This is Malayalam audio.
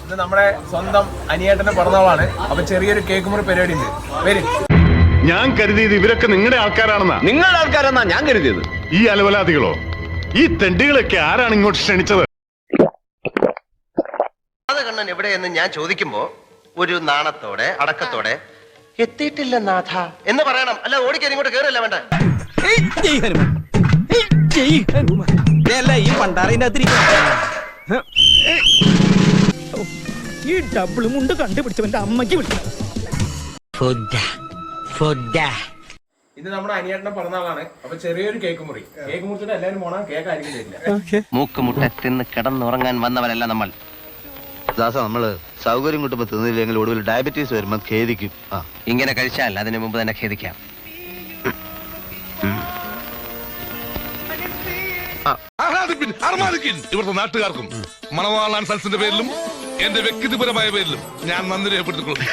ഇത് നമ്മുടെ സ്വന്തം അനിയേട്ടന്റെ പിറന്നാളാണ്. അപ്പൊ ചെറിയൊരു കേക്ക് മുറി പരിപാടി ഉണ്ട്. വരും. ഞാൻ കരുതിയത് ഇവരൊക്കെ നിങ്ങളുടെ ആൾക്കാരാണെന്നാ. നിങ്ങളുടെ ആൾക്കാരെന്നാ ഞാൻ കരുതിയത്. ഈ അലവലാദികളോ, ഈ തെണ്ടികളൊക്കെ ആരാണ് ഇങ്ങോട്ട് ക്ഷണിച്ചത്? കണ്ണൻ എവിടെയെന്ന് ഞാൻ ചോദിക്കുമ്പോ ഒരു നാണത്തോടെ അടക്കത്തോടെ എത്തിയിട്ടില്ല നാഥ എന്ന് പറയണം. അല്ല ഓടിക്കാൻ ഇങ്ങോട്ട് കേറില്ല വേണ്ട. ഈ ഡബിൾ മുണ്ട് കണ്ടുപിടിച്ചവന്റെ അമ്മയ്ക്ക് വിളിക്കണം. ഇത് നമ്മുടെ അനിയേട്ടന്റെ പിറന്നാളാണ്. അപ്പൊ ചെറിയൊരു കേക്ക് മുറി. കേക്ക് മുറിച്ചിട്ട് എല്ലാവരും പോണം. കേക്ക് ആയിരിക്കും തരില്ല. മൂക്കുമുട്ട തിന്ന് കിടന്നുറങ്ങാൻ വന്നവരല്ല നമ്മൾ. ദാസ, നമ്മള് സൗകര്യം കിട്ടുമ്പോ തിന്നില്ലെങ്കിൽ ഒടുവിൽ ഡയബറ്റീസ് വരുമ്പോ ഖേദിക്കും. ഇങ്ങനെ കഴിച്ചാൽ അതിനു മുമ്പ് തന്നെ ഖേദിക്കാം. ഇവിടുത്തെ നാട്ടുകാർക്കും മണവാളാൻ സൽസിന്റെ പേരിലും എന്റെ വ്യക്തിപരമായ പേരിലും ഞാൻ നന്ദി രേഖപ്പെടുത്തിക്കൊള്ളുന്നു.